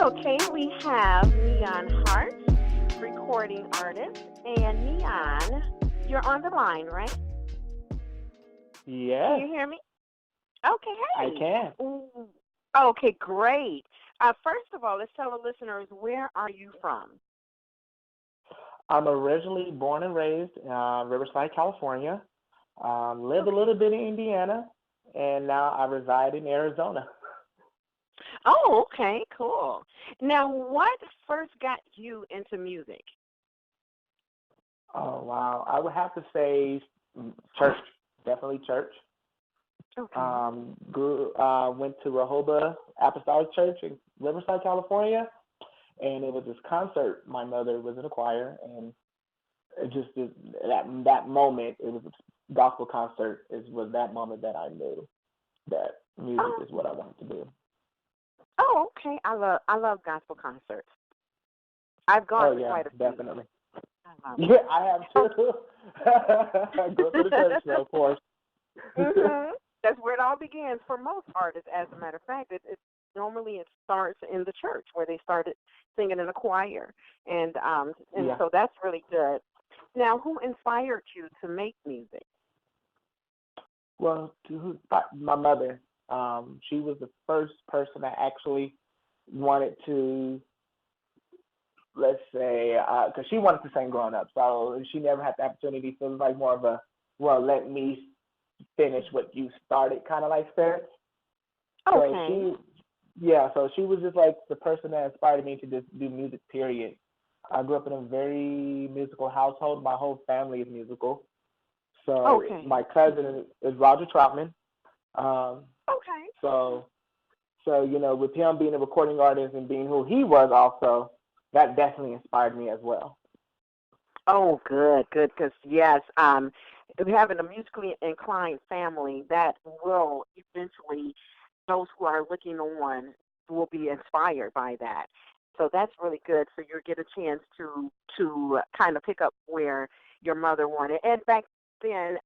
Okay, we have Neon Heart, recording artist, and Neon, you're on the line, right? Can Yes, you hear me? Okay, I hey. can. Ooh, okay, great. First of all, let's tell the listeners, where are you from? I'm originally born and raised in Riverside, California. Lived a Okay. little bit in Indiana, and now I reside in Arizona. Oh, okay, cool. Now, what first got you into music? Oh wow, I would have to say church, definitely church. Okay. Went to Rehoboth Apostolic Church in Riverside, California, and it was this concert. My mother was in a choir, and that moment, it was a gospel concert. Was that moment that I knew that music Oh, is what I wanted to do. oh, okay. I love gospel concerts. I've gone Oh to yeah, quite a few. definitely. I love Yeah, I have it. too. I go to the church, so of course. hmm That's where it all begins for most artists. As a matter of fact, it starts in the church where they started singing in a choir, and Yeah. so that's really good. Now, who inspired you to make music? Well, my mother. She was the first person that actually wanted to, let's say, because she wanted to sing growing up, so she never had the opportunity. So it was like more of a, well, let me finish what you started kind of like spirit. So Okay. yeah, so she was just like the person that inspired me to just do music, period. I grew up in a very musical household. My whole family is musical. So Okay. my cousin is Roger Troutman. Um, Okay. so with him being a recording artist and being who he was, also that definitely inspired me as well. Oh, good, good. Because yes, having a musically inclined family that will eventually those who are looking on will be inspired by that. So that's really good. So you get a chance to kind of pick up where your mother wanted. And back then,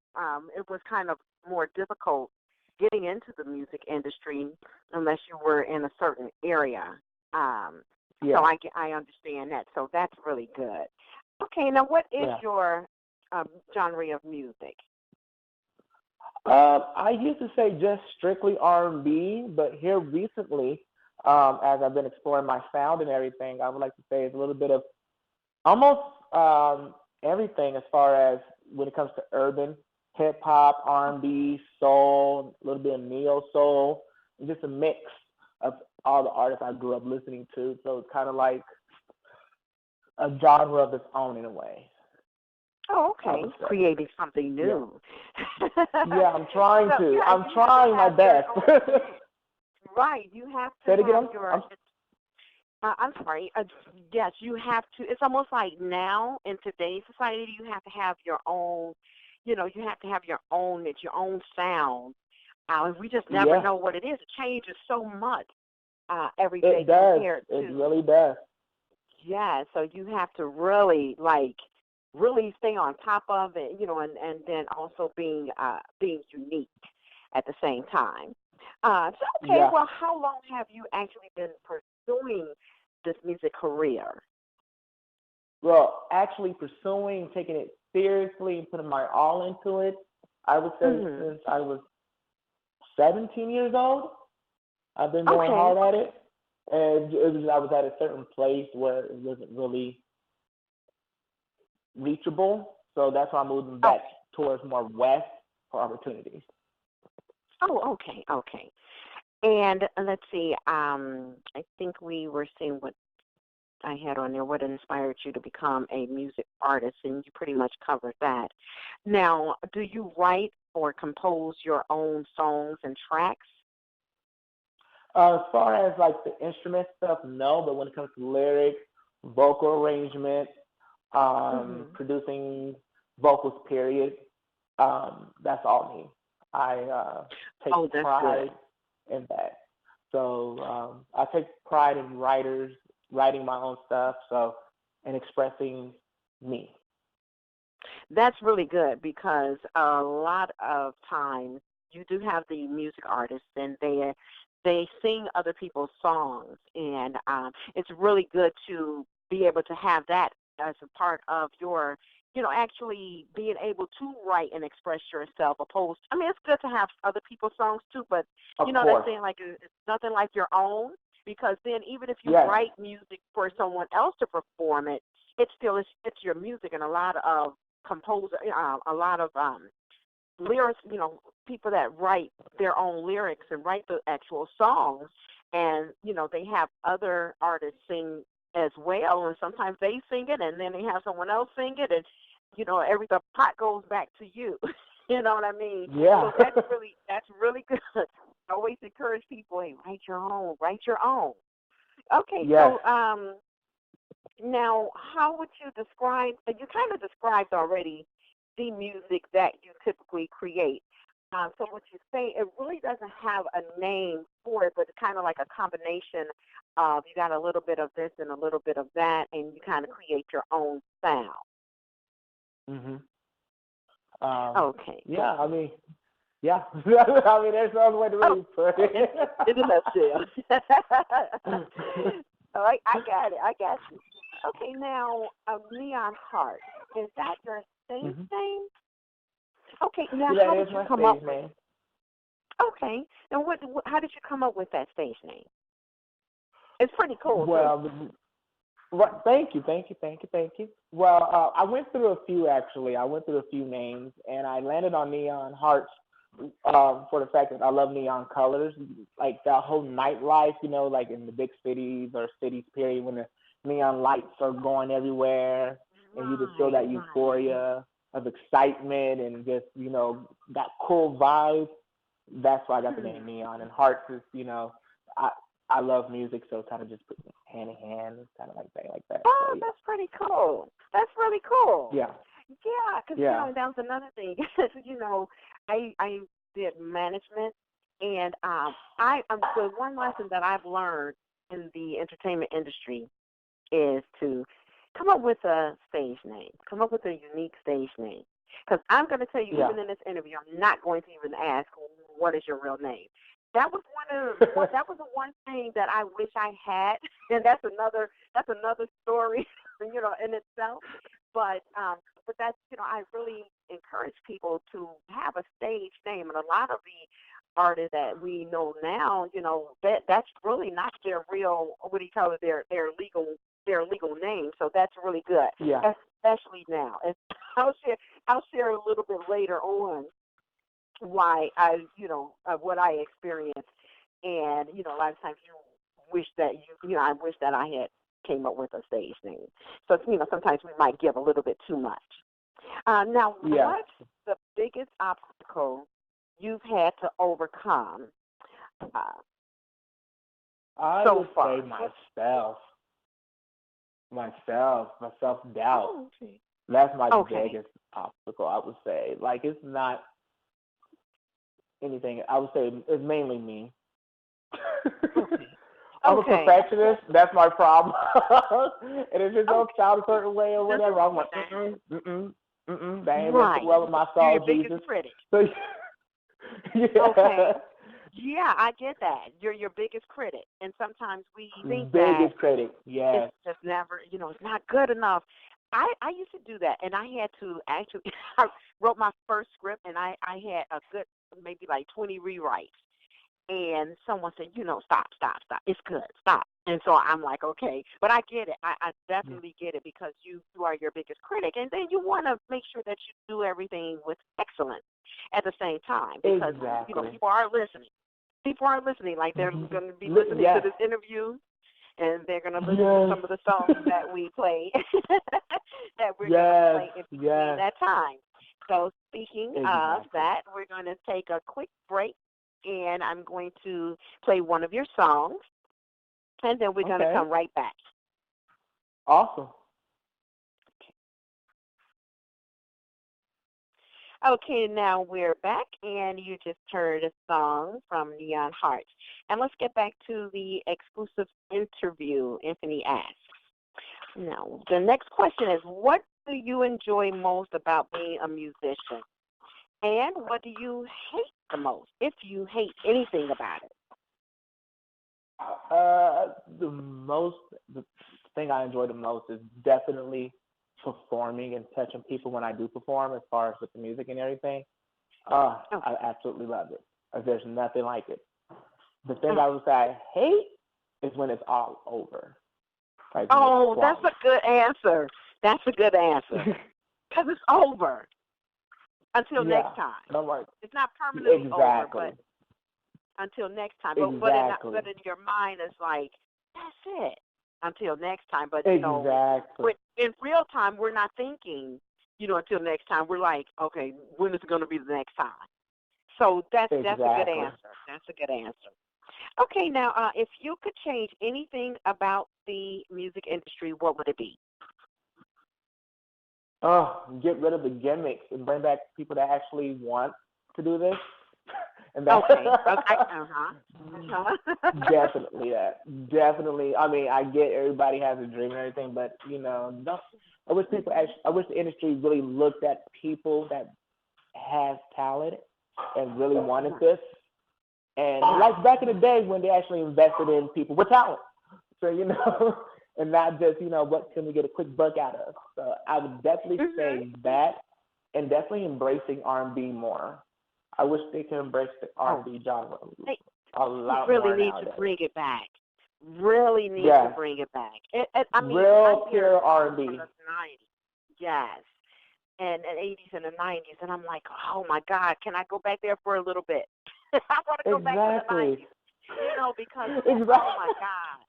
it was kind of more difficult getting into the music industry unless you were in a certain area. Um, so Yeah, I understand that. So that's really good. Okay, now what is yeah. your genre of music? I used to say just strictly R&B, but here recently, as I've been exploring my sound and everything, I would like to say it's a little bit of almost everything as far as when it comes to urban hip hop, R&B, soul, a little bit of neo soul, and just a mix of all the artists I grew up listening to. So it's kind of like a genre of its own in a way, Oh, I okay. would say. Creating something Yeah. new. Yeah, I'm trying So to. yeah, I'm you have to trying my have your best. own right. You have Say to it again. have your. I'm I'm sorry. Yes, you have to. It's almost like now in today's society, you have to have your own. You have to have your own. It's your own sound. And we just never yeah, know what it is. It changes so much every it day does. compared It to. really does. Yeah, so you have to really really stay on top of it, and then also being unique at the same time. So okay, Yeah. well, how long have you actually been pursuing this music career? Well, actually pursuing, taking it seriously, and putting my all into it, I would say Mhm. since I was 17 years old, I've been going Okay. hard at it. And I was at a certain place where it wasn't really reachable. So that's why I'm moving Oh. back towards more west for opportunities. Oh. Okay. Okay. And let's see. I think we were seeing what I had on there. What inspired you to become a music artist, and you pretty much covered that. Now, do you write or compose your own songs and tracks? As far as like the instrument stuff, no, but when it comes to lyrics, vocal arrangement, Mhm. producing vocals, period, that's all me. I take Oh, that's good. pride in that. So I take pride in writing my own stuff, so and expressing me. That's really good because a lot of times you do have the music artists and they sing other people's songs, and it's really good to be able to have that as a part of your, actually being able to write and express yourself. Opposed, I mean, it's good to have other people's songs too, but Of that course. saying, like, it's nothing like your own, because then even if you Yes. write music for someone else to perform it, it still is it's your music, and a lot of a lot of lyrics, people that write their own lyrics and write the actual songs, and they have other artists sing as well, and sometimes they sing it, and then they have someone else sing it, and every the pot goes back to you. You know what I mean? Yeah. So that's really good. I always encourage people, hey, write your own, write your own. Okay, Yes. so now, how would you describe? You kind of described already the music that you typically create. So what you say, it really doesn't have a name for it, but it's kind of like a combination of you got a little bit of this and a little bit of that, and you kind of create your own sound. Mhm. Um, Okay. yeah, I mean, yeah. I mean, there's no other way to Oh, really put it. in a nutshell. All right, I got it. I got you. Okay, now, Neon Heart, is that your stage Mhm. name? Okay, now That how is did you my come stage up with? name. Okay, and how did you come up with that stage name? It's pretty cool too. Well, right, thank you, thank you, thank you, thank you. Well, I went through a few actually. I went through a few names, and I landed on Neon Hearts for the fact that I love neon colors, like that whole nightlife, like in the big cities or cities, period, when the neon lights are going everywhere, and you just feel Right, that right. euphoria of excitement and just, that cool vibe. That's why I got the Hmm. name Neon. And Hearts is, I I love music, so it kind of just put hand in hand, kind of like that. So Oh, yeah, that's pretty cool. That's really cool. yeah, Yeah, because yeah, that was another thing. I did management, and the one lesson that I've learned in the entertainment industry is to come up with a stage name, come up with a unique stage name. Because I'm going to tell you, yeah. even in this interview, I'm not going to even ask what is your real name. That was the one thing that I wish I had, and that's another story, in itself. But that's I really encourage people to have a stage name, and a lot of the artists that we know now, that's really not their real, what do you call it, their legal name. So that's really good, Yeah. especially now. And I'll share a little bit later on why what I experienced, and a lot of times you wish that I wish that I had came up with a stage name. So sometimes we might give a little bit too much. Now, Yeah. what's the biggest obstacle you've had to overcome uh, I so would say far? my self doubt. Oh, okay. That's my Okay. biggest obstacle. I would say, like, it's not anything. I would say it's mainly me. Okay. I'm a Okay. perfectionist. That's my problem. And if it don't Okay. sound a certain way or Nothing whatever, wrong I'm with like, that. that ain't gonna sit Right. well with my You're soul, your biggest Jesus. critic. So, yeah, Okay. Yeah, I get that. You're your biggest critic, and sometimes we think that biggest critic. it's Yes. just never, it's not good enough. I used to do that, and I had to actually. I wrote my first script, and I had a good maybe like 20 rewrites, and someone said, stop, stop, stop. It's good, stop. And so I'm like, okay, but I get it. I Yeah. definitely get it, because you are your biggest critic, and then you want to make sure that you do everything with excellence at the same time, because Exactly. people are listening. People are listening, like they're Mhm. going to be listening to Yes. this interview, and they're going to listen to Yes. some of the songs that we play, that we're going to Yes. play in between Yes. that time. So speaking of Exactly. that, we're going to take a quick break, and I'm going to play one of your songs, and then we're going to Okay. come right back. Awesome. Okay, now we're back, and you just heard a song from Neon Hearts. And let's get back to the exclusive interview Infini asks. Now, the next question is, what do you enjoy most about being a musician? And what do you hate the most, if you hate anything about it? The thing I enjoy the most is definitely performing and touching people when I do perform, as far as with the music and everything. Oh, I absolutely love it. There's nothing like it. The thing mm. I would say I hate is when it's all over, like when it's Oh, that's quiet. a good answer. That's a good answer. Because it's over until Yeah, next time. and I'm like, It's not permanently over, exactly, but until next time. exactly, But in your mind, it's like that's it until next time. But exactly, in real time, we're not thinking, until next time. We're like, okay, when is it going to be the next time? So that's a good exactly. answer. That's a good answer. Okay, now if you could change anything about the music industry, what would it be? Oh, get rid of the gimmicks and bring back people that actually want to do this. And that Okay. Okay. Uh huh. Uh-huh. definitely that. Definitely. I mean, I get everybody has a dream and everything, but no, I wish people actually, I wish the industry really looked at people that has talent and really wanted this. And like back in the day when they actually invested in people with talent. So, and not just, what can we get a quick buck out of. So I would definitely Mhm. say that, and definitely embracing R&B more. I wish they could embrace the Oh, R&B genre they a they lot really more need to nowadays. bring it back. Really need to Yes, bring it back. I mean, I real hear pure songs from R&B. the '90s, yes, and '80s and the '90s, and I'm like, oh my God, can I go back there for a little bit? I want to go back to the Exactly. '90s, because oh my Exactly. God.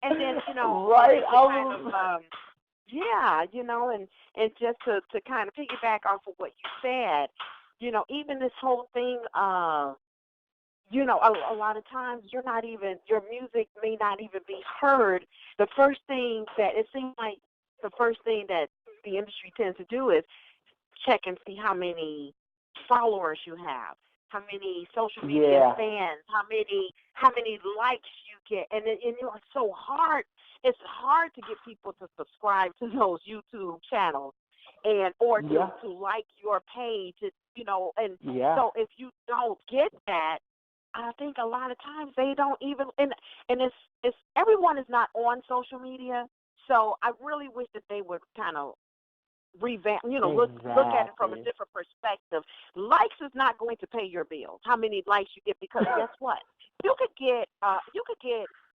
And then Right. to kind of yeah, and just to kind of piggyback off of what you said, even this whole thing of a lot of times your music may not even be heard. The first thing that it seems like the first thing that the industry tends to do is check and see how many followers you have, how many social media yeah. fans, how many likes you get, and it's so hard. It's hard to get people to subscribe to those YouTube channels, and or Yeah. to like your page, and Yeah. so if you don't get that, I think a lot of times they don't even and it's everyone is not on social media, so I really wish that they would kind of revamp, look at it from a Exactly. different perspective. Likes is not going to pay your bills. How many likes you get? Because guess what? You could get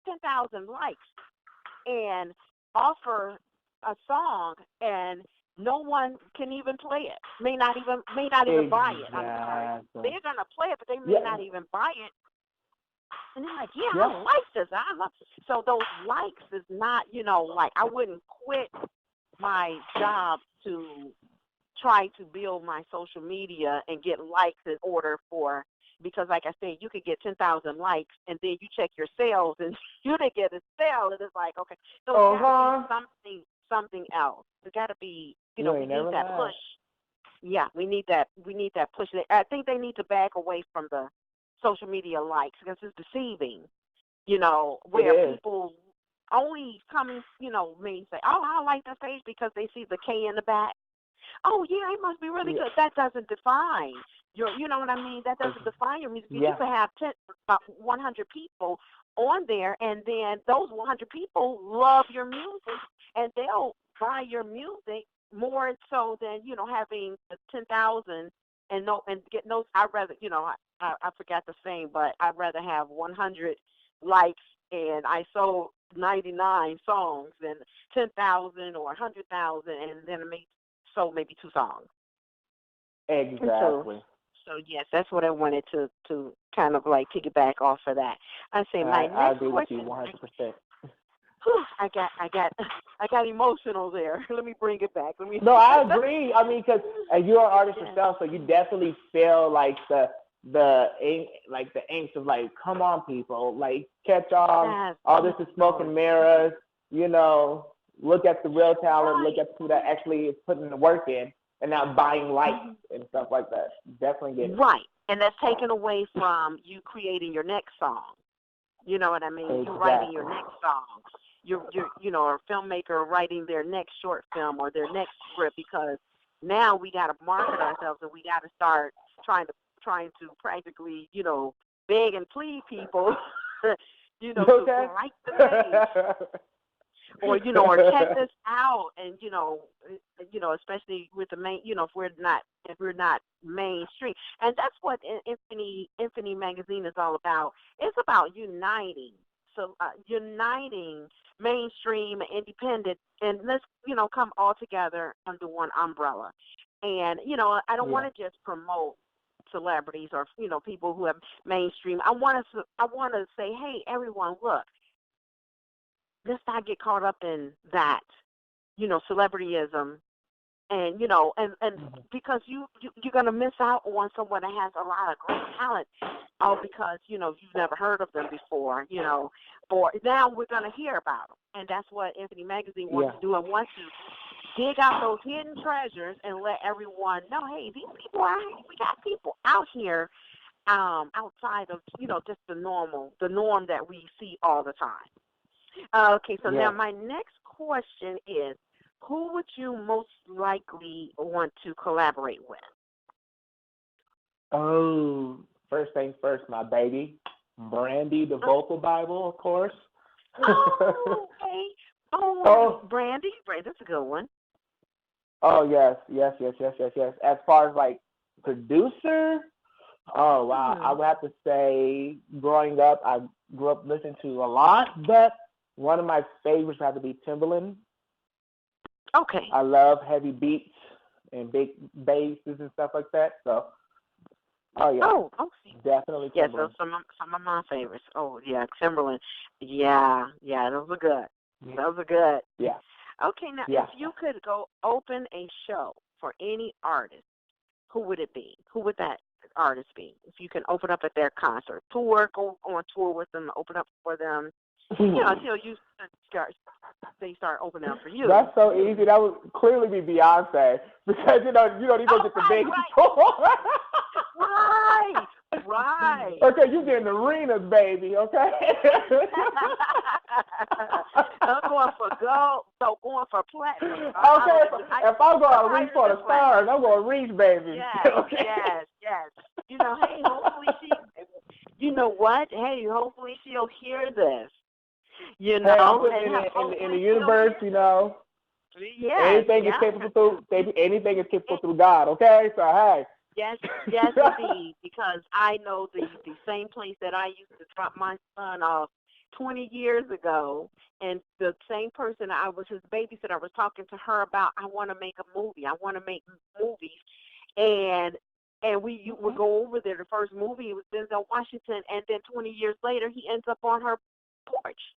10,000 likes and offer a song, and no one can even play it. May not even buy it. I'm sorry. Exactly. They're gonna play it, but they may Yeah. not even buy it. And they're like, yeah, Yeah. I like this. I love. So those likes is not, like I wouldn't quit my job to try to build my social media and get likes in order for, because like I said, you could get 10,000 likes and then you check your sales and you didn't get a sale, and it's like, okay, so it's Uh got to be huh. something else. It's got to be, You we ain't need never that lied. push. Yeah, we need that push. I think they need to back away from the social media likes because it's deceiving, It where is. people only come, may say, oh, I like this page because they see the K in the back. Oh, yeah, it must be really Yeah. good. That doesn't define you know what I mean? That It's, doesn't define your music. You yeah. can have 100 people on there, and then those 100 people love your music, and they'll buy your music more so than, having the 10,000 and no and get no. I'd rather, I forgot the saying, but I'd rather have 100 likes and I sold 99 songs than 10,000 or 100,000 and then it may sold maybe two songs. And so, Exactly. yes, that's what I wanted to kind of like piggyback off of that. I say my I next agree with you question. 100%. Whew, I got emotional there. Let me bring it back. Let me. No, I agree. I mean, because you're an artist Yes, yourself, so you definitely feel like the angst of like, come on, people, like catch on. yes, All this is smoke no, and mirrors. You know, look at the real talent. Look right, at the people that actually is putting the work in and not buying likes hmm and stuff like that. Definitely get it. right, and that's taken away from you creating your next song. You know what I mean? You writing your Exactly. next song. You're a filmmaker writing their next short film or their next script, because now we got to market ourselves and we got to start trying to practically, beg and plead people Okay. to like the page, or or check this out, and especially with the main, if we're not mainstream, and that's what Infini magazine is all about. It's about uniting, uniting mainstream, independent, and let's come all together under one umbrella. And I don't Yeah. want to just promote celebrities or people who have mainstream. I want to say, hey, everyone, look, let's not get caught up in that, celebrityism, and because you're gonna miss out on someone that has a lot of great talent, all because you've never heard of them before, or now we're gonna hear about them, and that's what Anthony Magazine wants Yeah. to do, and wants to dig out those hidden treasures and let everyone know, hey, these people we got people out here, outside of just the norm that we see all the time. Okay, so now Yeah. my next question is, who would you most likely want to collaborate with? Oh, first things first, my baby, Brandy, the vocal Bible, of course. Oh, okay. Oh, Oh, Brandy, that's a good one. oh yes, yes, yes, yes, yes, yes. As far as like producer, oh wow, I Hmm. would have to say, growing up, I grew up listening to a lot, but one of my favorites had to be Timbaland. Okay. I love heavy beats and big basses and stuff like that. So, oh yeah, Oh, okay. definitely Yeah, so Timbaland. some of my favorites. Oh, yeah, Timberland. Yeah, yeah, those are good. Those are good. Yeah, Okay, now if yeah. you could go open a show for any artist, who would it be? Who would that artist be? If you can open up at their concert, go on tour with them, open up for them, until they start opening up for you. That's so easy. That would clearly be Beyonce because you don't even Oh, get the big right, tour. right, right, right. Okay, you getting arenas, baby. Okay. I'm going for gold, so going for platinum. Okay, if I'm I'm going to reach higher for than the platinum. stars, I'm going to reach, baby. Yes, Okay. yes, yes. Hey, hopefully you know what? Hey, hopefully she'll hear this. Hey, I'm putting And in the hopefully she'll universe. hear this. Yes, Anything is yeah. capable through anything is capable through God. Okay, so hey. Yes, yes, indeed. Because I know the same place that I used to drop my son off 20 years ago, and the same person I was his babysitter. I was talking to her about, I want to make a movie. I want to make movies, and you would go over there. The first movie, it was Denzel Washington, and then 20 years later, he ends up on her porch,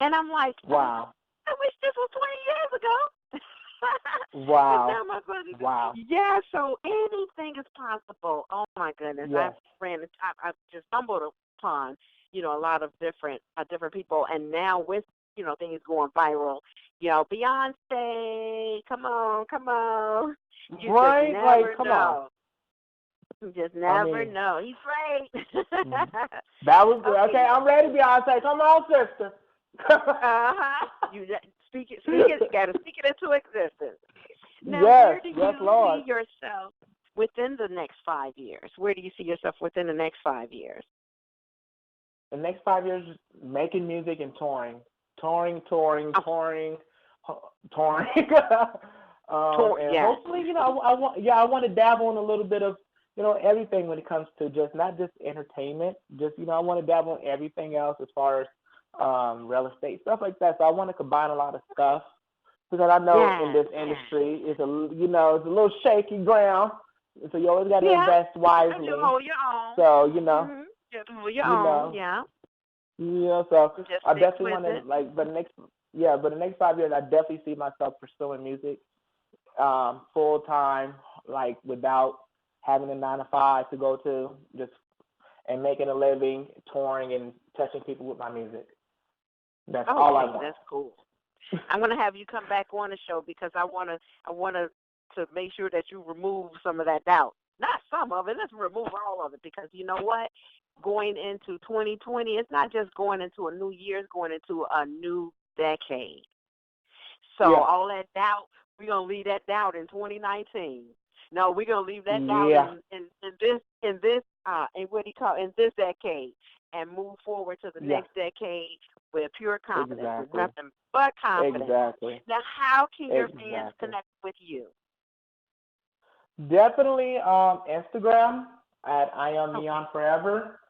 and I'm like, Wow. I wish this was 20 years ago. And Wow. now my brother, Wow. yeah, so anything is possible. Oh my goodness, Yes. I've just stumbled upon, a lot of different people, and now with, things going viral, Beyonce, come on, you just Right? never Like, come on. know. You just I never mean, know. He's great. that was good. Okay, Okay, I'm ready, Beyonce. Come on, sister. uh-huh. You speak it, you got to speak it into existence. Now, Yes, where do yes, you Lord. see yourself within the next 5 years? Where do you see yourself within the next 5 years? The next 5 years, making music and touring, touring, touring, Oh, touring, touring. And yes. hopefully, I want to dabble in a little bit of, everything when it comes to just not just entertainment. Just, I want to dabble in everything else as far as real estate stuff like that. So I want to combine a lot of stuff because I know in Yes, this yes. industry it's a little shaky ground. So you always got to Yeah, invest and you wisely. hold your own. So Mm-hmm. You hold your you own, know, yeah. so Just I stick definitely with want to it. but the next 5 years, I definitely see myself pursuing music, full time, like without having a 9 to 5 to go to, just and making a living, touring and touching people with my music. That's all I Okay, want. that's cool. I'm gonna have you come back on the show because I wanna to make sure that you remove some of that doubt. Not some of it. Let's remove all of it because you know what? Going into 2020, it's not just going into a new year. It's going into a new decade. So Yeah, all that doubt, we're gonna leave that doubt in 2019. No, we're gonna leave that doubt yeah, in this in what he called in this decade, and move forward to the Yeah. next decade with pure confidence, with Exactly. nothing but confidence. Exactly. Now, how can your fans Exactly. connect with you? Definitely Instagram at I am Okay. Neon Forever.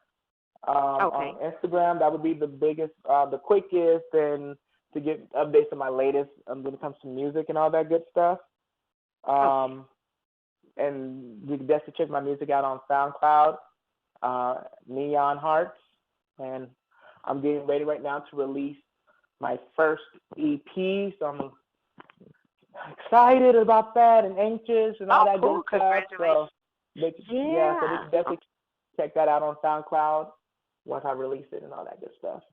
On Okay. Instagram, that would be the biggest, the quickest, and to get updates on my latest when it comes to music and all that good stuff. Okay. Um, and you can definitely check my music out on SoundCloud, Neon Hearts, and I'm getting ready right now to release my first EP, so I'm excited about that and anxious and all Oh, that good cool. stuff. Congratulations. So, they, yeah, so they Yeah. can definitely check that out on SoundCloud once I release it and all that good stuff.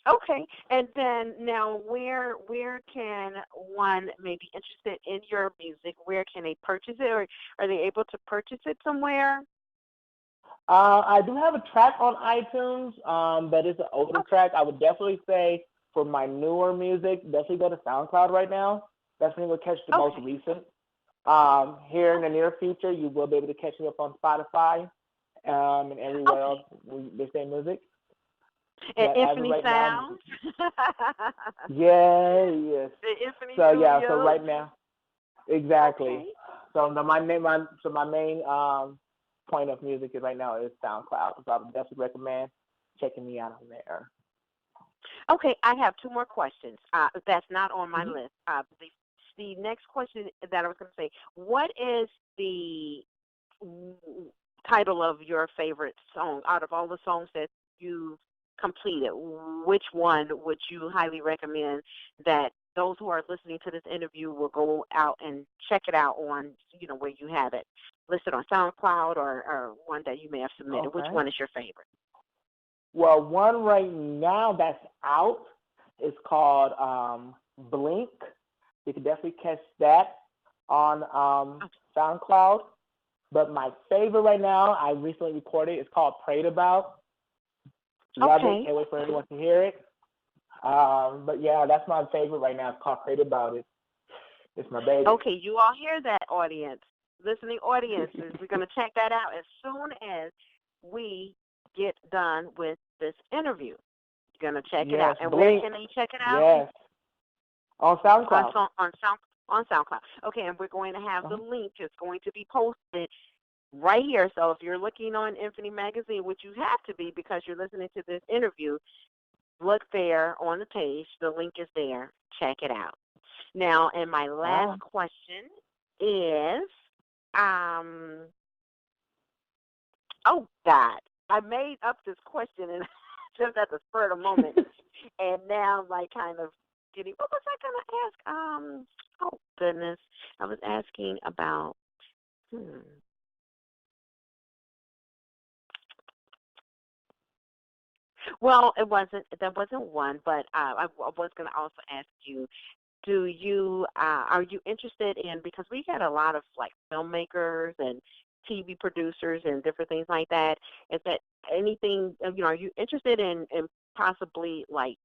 Okay. And then now, where can one may be interested in your music? Where can they purchase it, or are they able to purchase it somewhere? I do have a track on iTunes, but it's an older Okay. track. I would definitely say for my newer music, definitely go to SoundCloud right now. That's when you'll catch the most Okay. recent. Here in the near future, you will be able to catch me up on Spotify, and everywhere else Okay. they say music. And But as of Infini right now, Sounds. yeah, yes. The Infini So yeah, so Studios. right now, exactly. Okay. So my main point of music is right now is SoundCloud. So I would definitely recommend checking me out on there. Okay, I have two more questions. That's not on my Mm-hmm. list. The next question that I was going to say, what is the w- title of your favorite song out of all the songs that you've completed? Which one would you highly recommend that those who are listening to this interview will go out and check it out on, where you have it listed on SoundCloud, or one that you may have submitted? Which Okay. one is your favorite? Well, one right now that's out is called Blink. You can definitely catch that on SoundCloud. But my favorite right now, I recently recorded, it's called Prayed About. Love it. Okay. Can't wait for everyone to hear it. But yeah, that's my favorite right now. It's called Prayed About It. It's my baby. Okay, you all hear that, audience, listening audiences. We're going to check that out as soon as we get done with this interview. You're going to check it out. Yes, And where Blink. can they check it out? Yes. On On SoundCloud. Sound on SoundCloud. Okay, and we're going to have the Uh-huh. link. It's going to be posted right here. So if you're looking on Infini Magazine, which you have to be because you're listening to this interview, look there on the page. The link is there. Check it out. Now, and my last Ah. question is, um, oh God, I made up this question and just at the spur of the moment, and now I'm like kind of getting. What was I gonna ask? Oh goodness, I was asking about. Hmm. Well, it wasn't. That wasn't one, but I was gonna also ask you. Do you are you interested in, because we had a lot of like filmmakers and TV producers and different things like that. Is that anything, are you interested in possibly like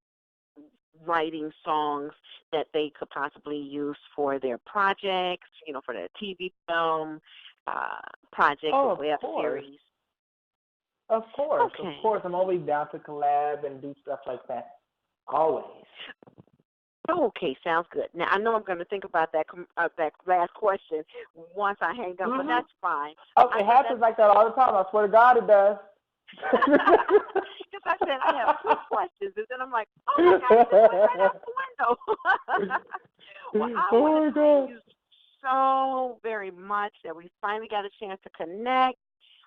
writing songs that they could possibly use for their projects, for their TV film projects Oh, or of web course. series? Of course. Of Okay. course. I'm always down to collab and do stuff like that. Always. Okay, sounds good. Now I know I'm going to think about that last question once I hang up, but Mm-hmm. that's fine. Oh, it But that's happens like that all the time. I swear to God it does. because I said I have two questions, and then I'm like, oh my gosh, this went right out the window. Well, I Oh want to my thank God. you so very much that we finally got a chance to connect.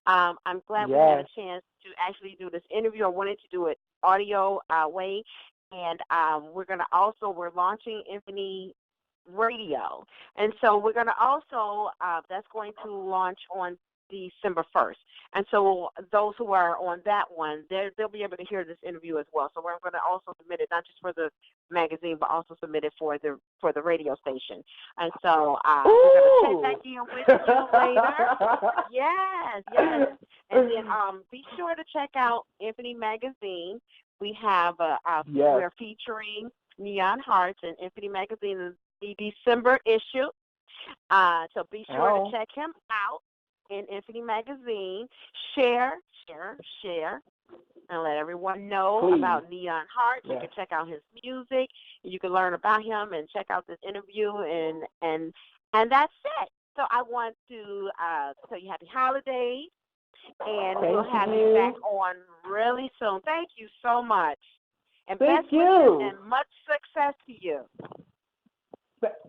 I'm glad we had a Yes. chance to actually do this interview. I wanted to do it audio way, and we're launching Infini Radio, and so we're going to also that's going to launch on December 1st. And so those who are on that one, they'll be able to hear this interview as well. So we're going to also submit it not just for the magazine, but also submit it for the radio station. And so we're going to check Ooh. back in with you later. Yes, yes. And then be sure to check out Infini Magazine. We have Yes. we're featuring Neon Hearts and Infini Magazine in the December issue. So be sure to Oh. check him out. in Infini magazine. Share, share, and let everyone know Please. about Neon Hearts. Yeah. You can check out his music. You can learn about him and check out this interview, and that's it. So I want to tell you happy holidays, and we'll have you back on really soon. Thank you so much. And best wishes and much success to you.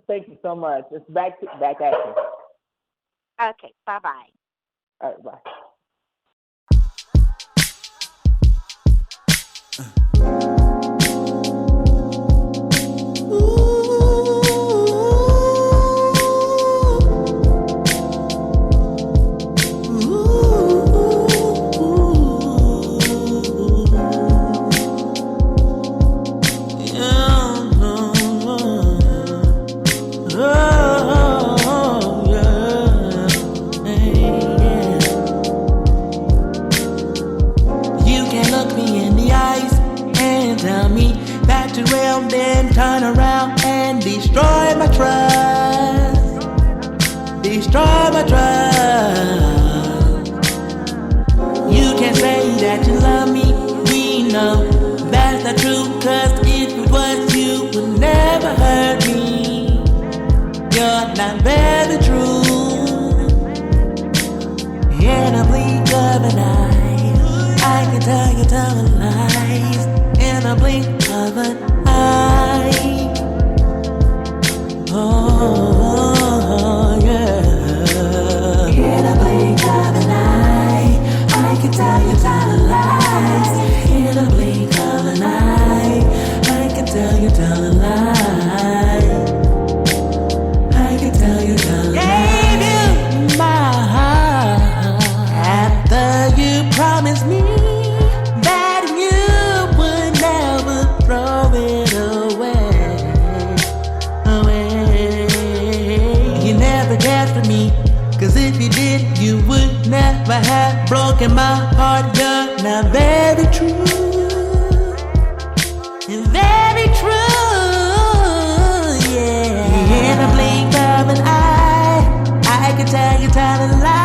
Thank you so much. It's back at you. Okay, bye-bye. All right, bye. Turn around and destroy my trust. Destroy my trust. You can say that you love me. We know that's not true. Cause if it was, you would never hurt me. You're not very true. In a blink of an eye, I can tell you telling lies. In a blink of an eye. Oh, yeah. In a blink of an eye, I can tell you telling lies. In a blink of an eye, I can tell you telling lies. I can tell you telling lies. Gave you my heart after you promised me that you would never throw it away. You never cared for me, cause if you did, you would never have broken my heart. You're not very true. Very true, yeah. In a blink of an eye, I can tell you telling lies.